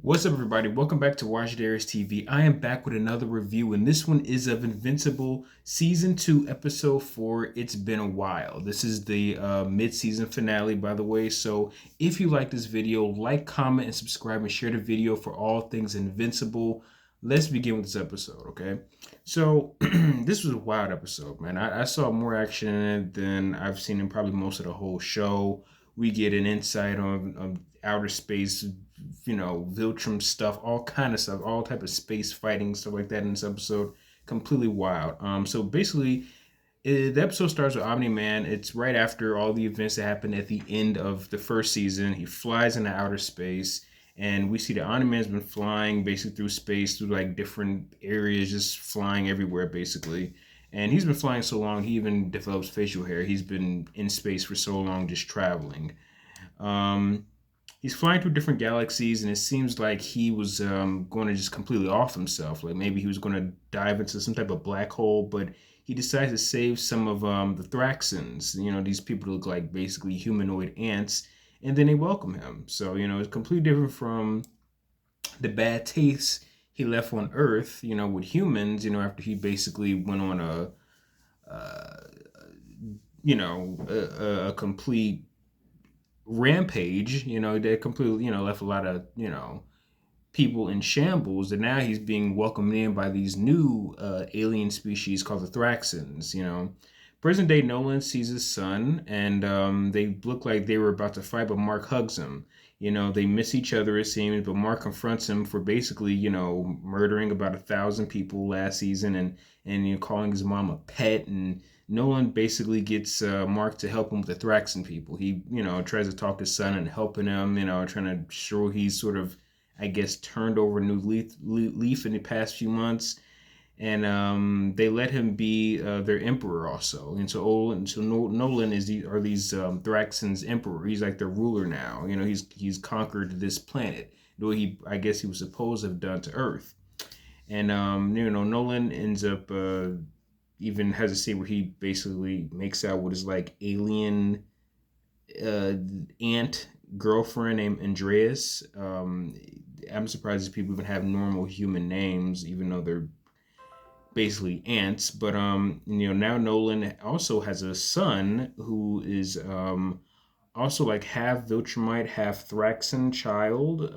What's up, everybody? Welcome back to Watch Darius TV. I am back with another review, and this one is of Invincible Season 2, Episode 4. It's been a while. This is the mid-season finale, by the way. So if you like this video, like, comment, and subscribe, and share the video for all things Invincible. Let's begin with this episode, okay? So this was a wild episode, man. I saw more action in it than I've seen in probably most of the whole show. We get an insight on outer space, Viltrum stuff, all kind of stuff, all type of space fighting stuff like that in this episode. Completely wild. So basically, the episode starts with Omni Man. It's right after all the events that happened at the end of the first season. He flies into outer space, and we see that Omni Man's been flying basically through space, through like different areas, just flying everywhere basically. And he's been flying so long, he even develops facial hair. He's been in space for so long, just traveling. Um, he's flying through different galaxies, and it seems like he was going to just completely off himself. Like maybe he was going to dive into some type of black hole, but he decides to save some of the Thraxans. These people look like basically humanoid ants, and then they welcome him. So it's completely different from the bad taste he left on Earth. With humans. After he basically went on uh, a complete rampage. They completely, left a lot of, people in shambles. And now he's being welcomed in by these new alien species called the Thraxans. Present day Nolan sees his son, and they look like they were about to fight, but Mark hugs him. They miss each other, it seems, but Mark confronts him for basically, murdering about 1,000 people last season, and calling his mom a pet. And Nolan basically gets Mark to help him with the Thraxan people. He, tries to talk his son and helping him, trying to show he's sort of, I guess, turned over a new leaf in the past few months. And they let him be their emperor also. And so Nolan are these Thraxans' emperor. He's like their ruler now. He's conquered this planet. Though I guess he was supposed to have done to Earth. And Nolan ends up even has a scene where he basically makes out with his like alien uh, aunt girlfriend named Andreas. I'm surprised these people even have normal human names, even though they're basically ants. But now Nolan also has a son who is also like half Viltrumite, half Thraxan child.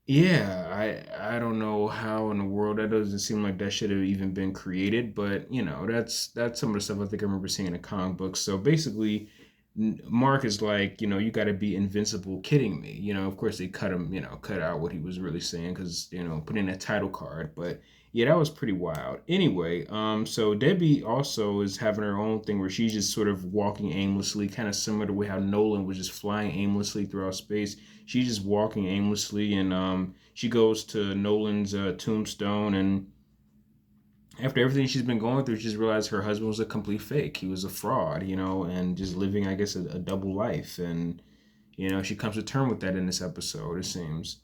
Yeah, I don't know how in the world that doesn't seem like that should have even been created, but that's some of the stuff I think I remember seeing in the comic books. So basically, Mark is like, you got to be invincible, kidding me. Of course they cut him, cut out what he was really saying because put in a title card, but yeah, that was pretty wild. Anyway, so Debbie also is having her own thing where she's just sort of walking aimlessly, kind of similar to the way how Nolan was just flying aimlessly throughout space. She's just walking aimlessly, and she goes to Nolan's tombstone, and after everything she's been going through, she just realized her husband was a complete fake. He was a fraud, and just living, I guess, a double life. And she comes to terms with that in this episode, it seems.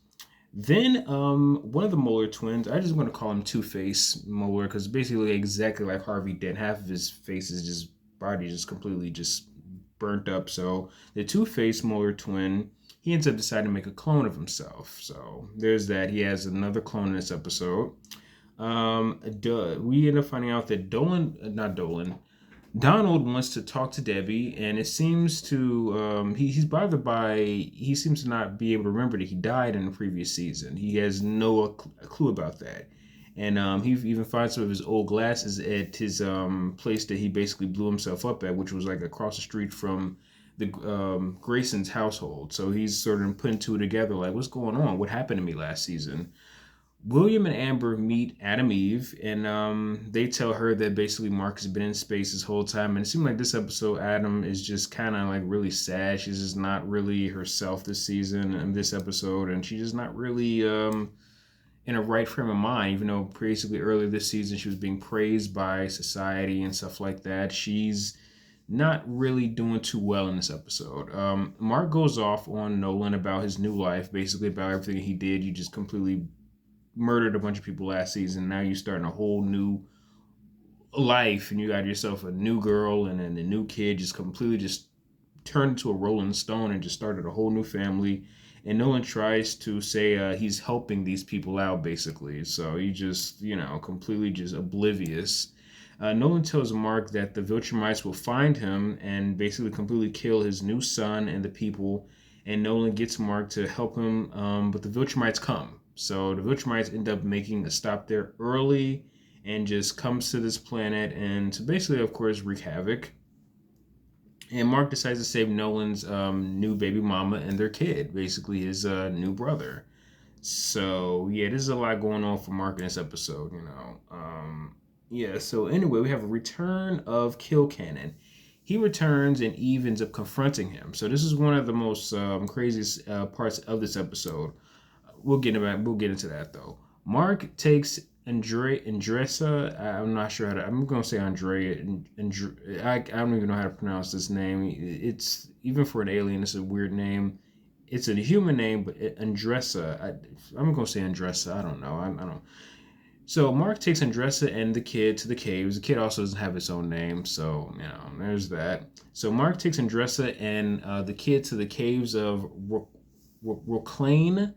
Then one of the Molar twins, I just want to call him Two Face Molar because basically exactly like Harvey Dent, half of his face is just body just completely just burnt up. So the Two Face Molar twin, he ends up deciding to make a clone of himself. So there's that. He has another clone in this episode. We end up finding out that not Dolan, Donald wants to talk to Debbie, and it seems to he's bothered by he seems to not be able to remember that he died in the previous season. He has no clue about that, and he even finds some of his old glasses at his place that he basically blew himself up at, which was like across the street from the Grayson's household. So he's sort of putting two together, like what's going on? What happened to me last season? William and Amber meet Adam Eve, and they tell her that basically Mark has been in space this whole time. And it seems like this episode, Adam is just kind of like really sad. She's just not really herself this season and this episode, and she's just not really in a right frame of mind. Even though basically earlier this season she was being praised by society and stuff like that, she's not really doing too well in this episode. Mark goes off on Nolan about his new life, basically about everything he did. You just completely murdered a bunch of people last season. Now you're starting a whole new life, and you got yourself a new girl and then a new kid. Just completely just turned into a Rolling Stone and just started a whole new family. And Nolan tries to say he's helping these people out, basically. So he just, completely just oblivious. Nolan tells Mark that the Viltrumites will find him and basically completely kill his new son and the people. And Nolan gets Mark to help him, but the Viltrumites come. So the Viltrumites end up making a stop there early and just comes to this planet and to basically, of course, wreak havoc. And Mark decides to save Nolan's new baby mama and their kid, basically his new brother. So yeah, there's a lot going on for Mark in this episode, yeah, so anyway, we have a return of Kilcannon. He returns and Eve ends up confronting him. So this is one of the most craziest parts of this episode. We'll get into that though. Mark takes Andressa. I'm not sure how to. I'm gonna say Andrea. I don't even know how to pronounce this name. It's even for an alien. It's a weird name. It's a human name, but Andressa. I'm gonna say Andressa. I don't know. I don't. So Mark takes Andressa and the kid to the caves. The kid also doesn't have its own name, so there's that. So Mark takes Andressa and the kid to the caves of Roclane.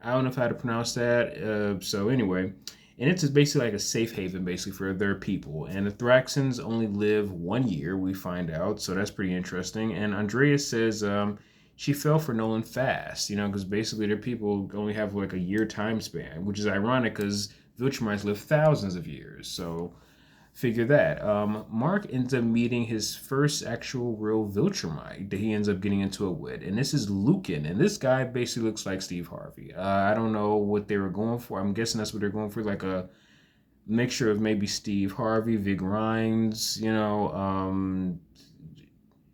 I don't know how to pronounce that. So anyway, and it's basically like a safe haven, basically for their people. And the Thraxans only live 1 year, we find out. So that's pretty interesting. And Andrea says she fell for Nolan fast, because basically their people only have like a year time span, which is ironic because Viltrumites live thousands of years. So figure that. Mark ends up meeting his first actual real Viltrumite that he ends up getting into it with. And this is Lucan. And this guy basically looks like Steve Harvey. I don't know what they were going for. I'm guessing that's what they're going for, like a mixture of maybe Steve Harvey, Vig Rhines,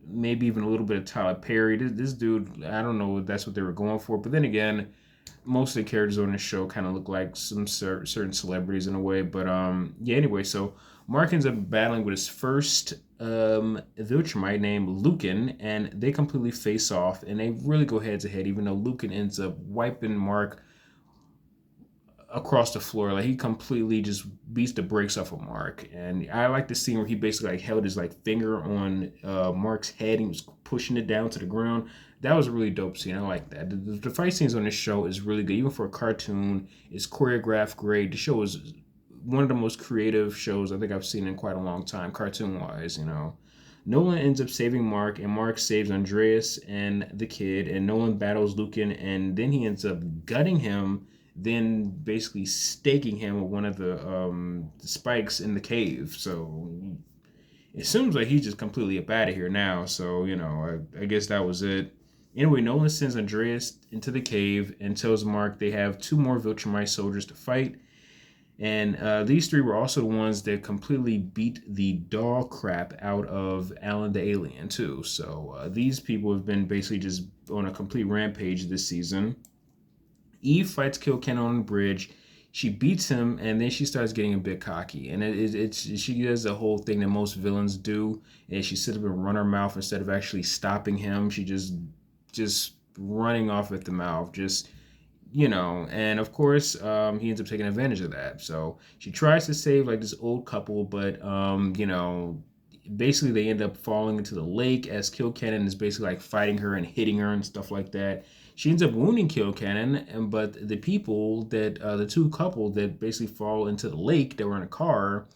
maybe even a little bit of Tyler Perry. This dude, I don't know if that's what they were going for. But then again, most of the characters on the show kind of look like some certain celebrities in a way. But yeah, anyway, so Mark ends up battling with his first Viltrumite named Lucan, and they completely face off, and they really go head to head, even though Lucan ends up wiping Mark across the floor. Like, he completely just beats the brakes off of Mark. And I like the scene where he basically like held his like finger on Mark's head and he was pushing it down to the ground. That was a really dope scene. I like that. The fight scenes on this show is really good. Even for a cartoon, it's choreographed great. The show is one of the most creative shows I think I've seen in quite a long time, cartoon-wise, Nolan ends up saving Mark, and Mark saves Andreas and the kid, and Nolan battles Lucan, and then he ends up gutting him, then basically staking him with one of the spikes in the cave. So it seems like he's just completely up out of here now. So, I guess that was it. Anyway, Nolan sends Andreas into the cave and tells Mark they have two more Viltrumite soldiers to fight. And these three were also the ones that completely beat the dog crap out of Alan the Alien, too. So these people have been basically just on a complete rampage this season. Eve fights Kilcannon on the bridge. She beats him, and then she starts getting a bit cocky. And she does the whole thing that most villains do, and she sits up and run her mouth instead of actually stopping him. She just running off at the mouth, and of course, he ends up taking advantage of that. So she tries to save like this old couple, but basically they end up falling into the lake as Kilcannon is basically like fighting her and hitting her and stuff like that. She ends up wounding Kilcannon, but the people that the two couple that basically fall into the lake that were in a car,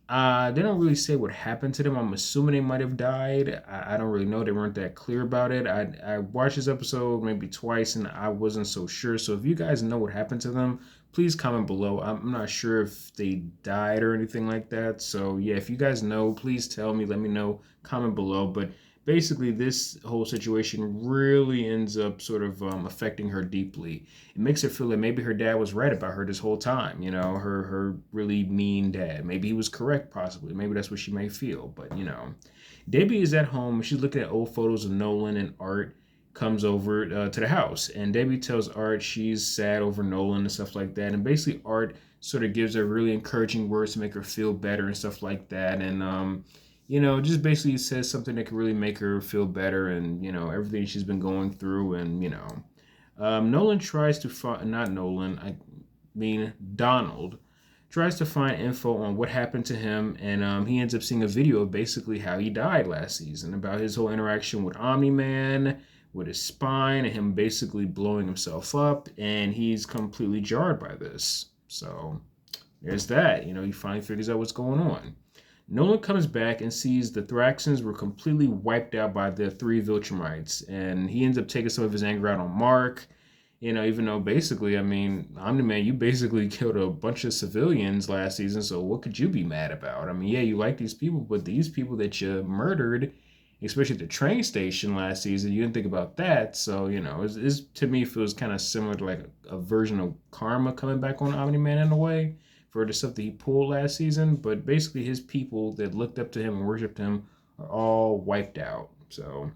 they don't really say what happened to them. I'm assuming they might have died. I don't really know. They weren't that clear about it. I watched this episode maybe twice and I wasn't so sure. So if you guys know what happened to them, please comment below. I'm not sure if they died or anything like that. So yeah, if you guys know, please tell me. Let me know. Comment below. But basically, this whole situation really ends up sort of affecting her deeply. It makes her feel that maybe her dad was right about her this whole time. Her really mean dad. Maybe he was correct, possibly. Maybe that's what she may feel. But Debbie is at home. She's looking at old photos of Nolan, and Art comes over to the house. And Debbie tells Art she's sad over Nolan and stuff like that. And basically, Art sort of gives her really encouraging words to make her feel better and stuff like that. And just basically says something that could really make her feel better and, everything she's been going through. And, Nolan tries to find, not Nolan, I mean Donald, tries to find info on what happened to him. And he ends up seeing a video of basically how he died last season, about his whole interaction with Omni-Man, with his spine and him basically blowing himself up, and he's completely jarred by this. So there's that. He finally figures out what's going on. Nolan comes back and sees the Thraxans were completely wiped out by the three Viltrumites, and he ends up taking some of his anger out on Mark. Even though basically, I mean, Omni-Man, you basically killed a bunch of civilians last season, so what could you be mad about? I mean, yeah, you like these people, but these people that you murdered, especially at the train station last season, you didn't think about that. So, it's to me feels kind of similar to like a version of karma coming back on Omni-Man in a way for the stuff that he pulled last season. But basically, his people that looked up to him and worshipped him are all wiped out. So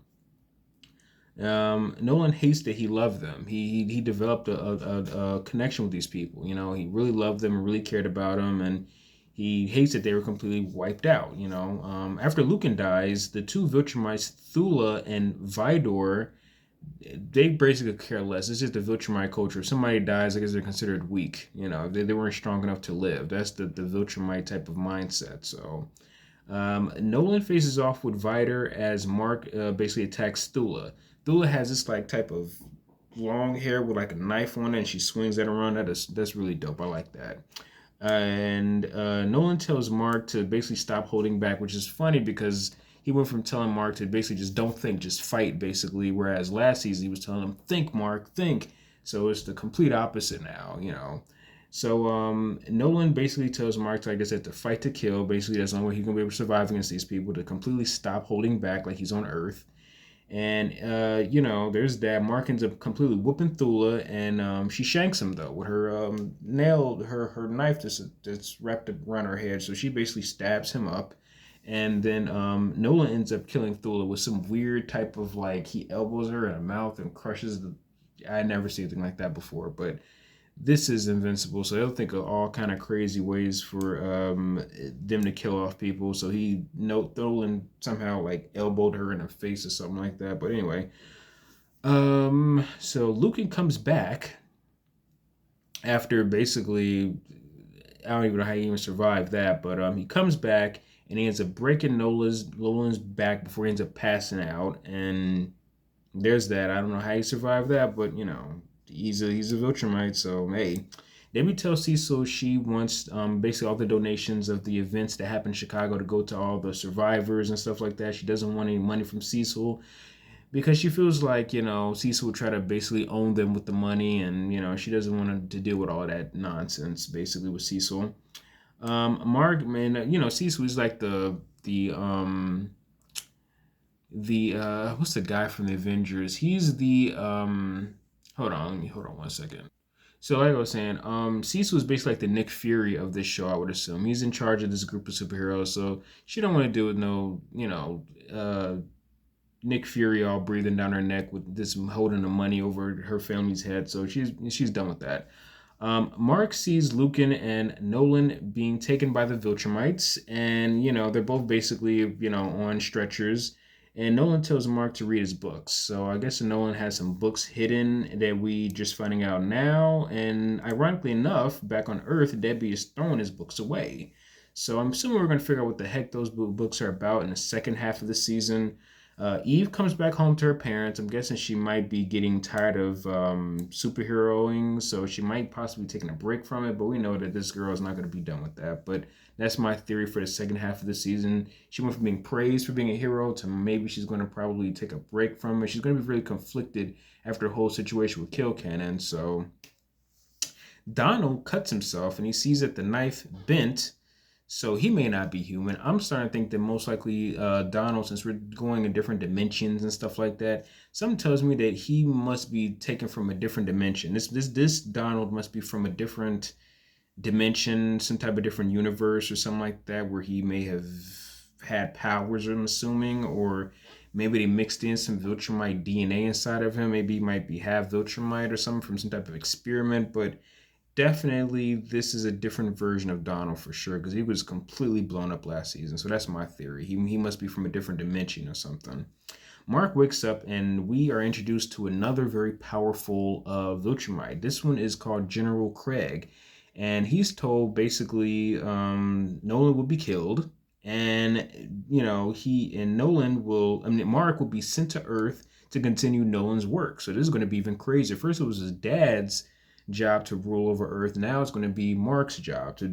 Nolan hates that he loved them. He developed a connection with these people. He really loved them and really cared about them, and he hates that they were completely wiped out. After Lucan dies, the two Viltrumites, Thula and Vidor, they basically care less. It's just the Viltrumite culture. If somebody dies, I guess they're considered weak. They weren't strong enough to live. That's the Viltrumite type of mindset. So Nolan faces off with Vidor as Mark basically attacks Thula. Thula has this like type of long hair with like a knife on it, and she swings that around. That's really dope. I like that. And Nolan tells Mark to basically stop holding back, which is funny because he went from telling Mark to basically just don't think, just fight, basically. Whereas last season he was telling him, think, Mark, think. So it's the complete opposite now. So Nolan basically tells Mark to, like I said, to fight to kill. Basically, that's the only way he's gonna be able to survive against these people, to completely stop holding back like he's on Earth. And there's that. Mark ends up completely whooping Thula, and she shanks him though with her her knife that's wrapped around her head. So she basically stabs him up, and then Nolan ends up killing Thula with some weird type of like he elbows her in the mouth and crushes the. I never seen anything like that before, but this is Invincible, so they'll think of all kind of crazy ways for them to kill off people. So Nolan somehow like elbowed her in the face or something like that. But anyway, so Lucan comes back after basically I don't even know how he even survived that, but he comes back and he ends up breaking Nolan's back before he ends up passing out, and there's that. I don't know how he survived that, but he's a Viltrumite, so hey. Then we tell Cecil she wants basically all the donations of the events that happen in Chicago to go to all the survivors and stuff like that. She doesn't want any money from Cecil because she feels like, Cecil will try to basically own them with the money, and, she doesn't want to deal with all that nonsense basically with Cecil. Mark, man, Cecil is like the what's the guy from the Avengers? He's the hold on 1 second. So like I was saying, Cecil is basically like the Nick Fury of this show, I would assume. He's in charge of this group of superheroes, so she don't want to deal with no, Nick Fury all breathing down her neck with this holding the money over her family's head. So she's done with that. Mark sees Lucan and Nolan being taken by the Viltrumites, and they're both basically on stretchers. And Nolan tells Mark to read his books. So I guess Nolan has some books hidden that we just finding out now. And ironically enough, back on Earth, Debbie is throwing his books away. So I'm assuming we're going to figure out what the heck those books are about in the second half of the season. Eve comes back home to her parents. I'm guessing she might be getting tired of superheroing, so she might possibly be taking a break from it, but we know that this girl is not going to be done with that. But that's my theory for the second half of the season. She went from being praised for being a hero to maybe she's going to probably take a break from it. She's going to be really conflicted after the whole situation with Kill Cannon. So Donald cuts himself, and he sees that the knife bent, so he may not be human. I'm starting to think that most likely Donald, since we're going in different dimensions and stuff like that, something tells me that he must be taken from a different dimension. This Donald must be from a different dimension, some type of different universe or something like that, where he may have had powers, I'm assuming, or maybe they mixed in some Viltrumite DNA inside of him. Maybe he might be half Viltrumite or something from some type of experiment, but definitely this is a different version of Donald for sure, because he was completely blown up last season. So that's my theory. He must be from a different dimension or something. Mark wakes up and we are introduced to another very powerful Viltrumite. This one is called General Craig, and he's told basically Nolan will be killed, and Mark will be sent to Earth to continue Nolan's work. So this is going to be even crazier. First, it was his dad's job to rule over Earth. Now it's going to be Mark's job to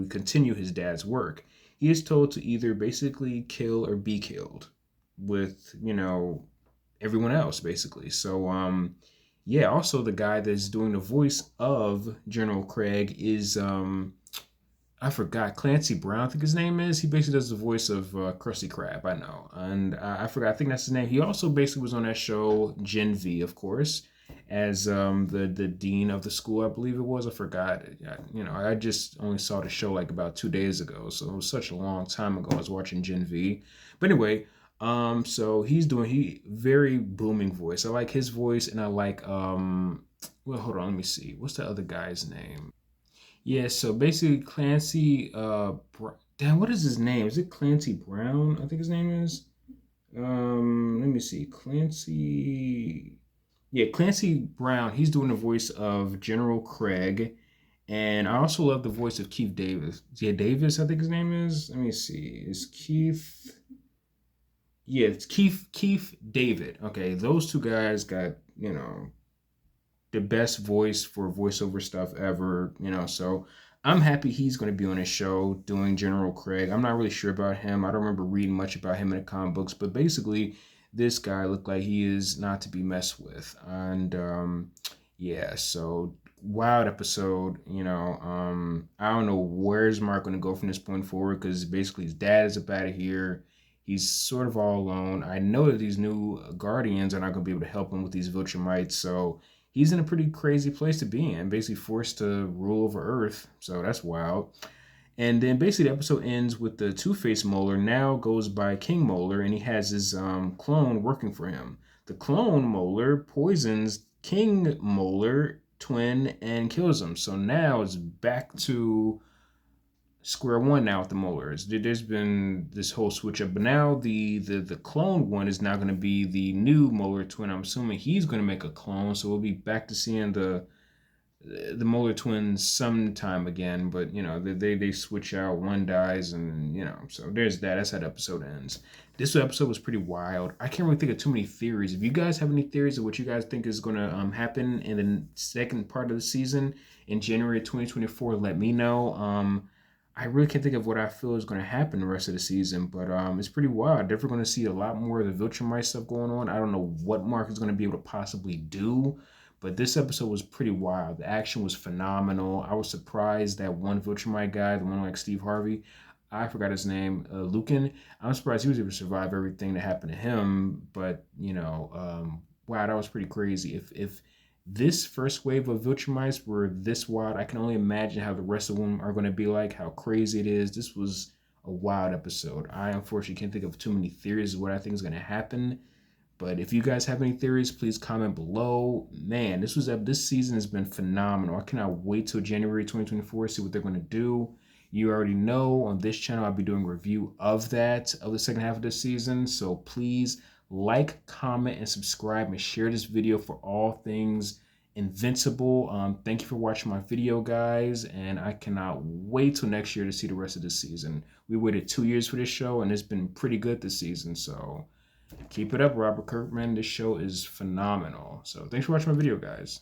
continue his dad's work. He is told to either basically kill or be killed with, everyone else basically. So yeah, also the guy that's doing the voice of General Craig is I forgot, Clancy Brown, I think his name is. He basically does the voice of Krusty Krab, I know. And I forgot, I think that's his name. He also basically was on that show, Gen V, of course, as the dean of the school, I believe it was. I forgot. I just only saw the show like about 2 days ago. So it was such a long time ago I was watching Gen V. But anyway, so he very booming voice. I like his voice, and I like, well, hold on, let me see. What's the other guy's name? Yeah, so basically Clancy damn, what is his name? Is it Clancy Brown? I think his name is. Let me see. Clancy Brown. He's doing the voice of General Craig. And I also love the voice of Keith Davis. Yeah, Davis, I think his name is. Let me see. Is Keith Yeah, it's Keith David. Okay, those two guys got, the best voice for voiceover stuff ever, so I'm happy he's going to be on his show doing General Craig. I'm not really sure about him. I don't remember reading much about him in the comic books, but basically this guy looked like he is not to be messed with. And yeah, so wild episode. I don't know where's Mark going to go from this point forward, because basically his dad is up out of here. He's sort of all alone. I know that these new Guardians are not going to be able to help him with these Viltrumites, so he's in a pretty crazy place to be in, basically forced to rule over Earth. So that's wild. And then basically the episode ends with the Two-Face Molar now goes by King Molar, and he has his clone working for him. The clone Molar poisons King Molar twin and kills him. So now it's back to square one now with the molars. There's been this whole switch up, but now the clone one is now going to be the new molar twin. I'm assuming he's going to make a clone, so we'll be back to seeing the molar twins sometime again. But they switch out, one dies, and so there's that. That's how the episode ends. This episode was pretty wild. I can't really think of too many theories. If you guys have any theories of what you guys think is going to happen in the second part of the season in January 2024, let me know. I really can't think of what I feel is going to happen the rest of the season, but it's pretty wild. Definitely going to see a lot more of the Viltrumite stuff going on. I don't know what Mark is going to be able to possibly do, but this episode was pretty wild. The action was phenomenal. I was surprised that one Viltrumite guy, the one like Steve Harvey, I forgot his name, Lucan. I'm surprised he was able to survive everything that happened to him, but wow, that was pretty crazy. If this first wave of Viltrumites were this wild, I can only imagine how the rest of them are going to be like, how crazy it is. This was a wild episode. I unfortunately can't think of too many theories of what I think is going to happen. But if you guys have any theories, please comment below. Man, this season has been phenomenal. I cannot wait till January 2024 to see what they're going to do. You already know on this channel I'll be doing a review of the second half of this season. So please like, comment, and subscribe, and share this video for all things Invincible. Thank you for watching my video, guys, and I cannot wait till next year to see the rest of this season. We waited 2 years for this show, and it's been pretty good this season, so keep it up, Robert Kirkman. This show is phenomenal. So thanks for watching my video, guys.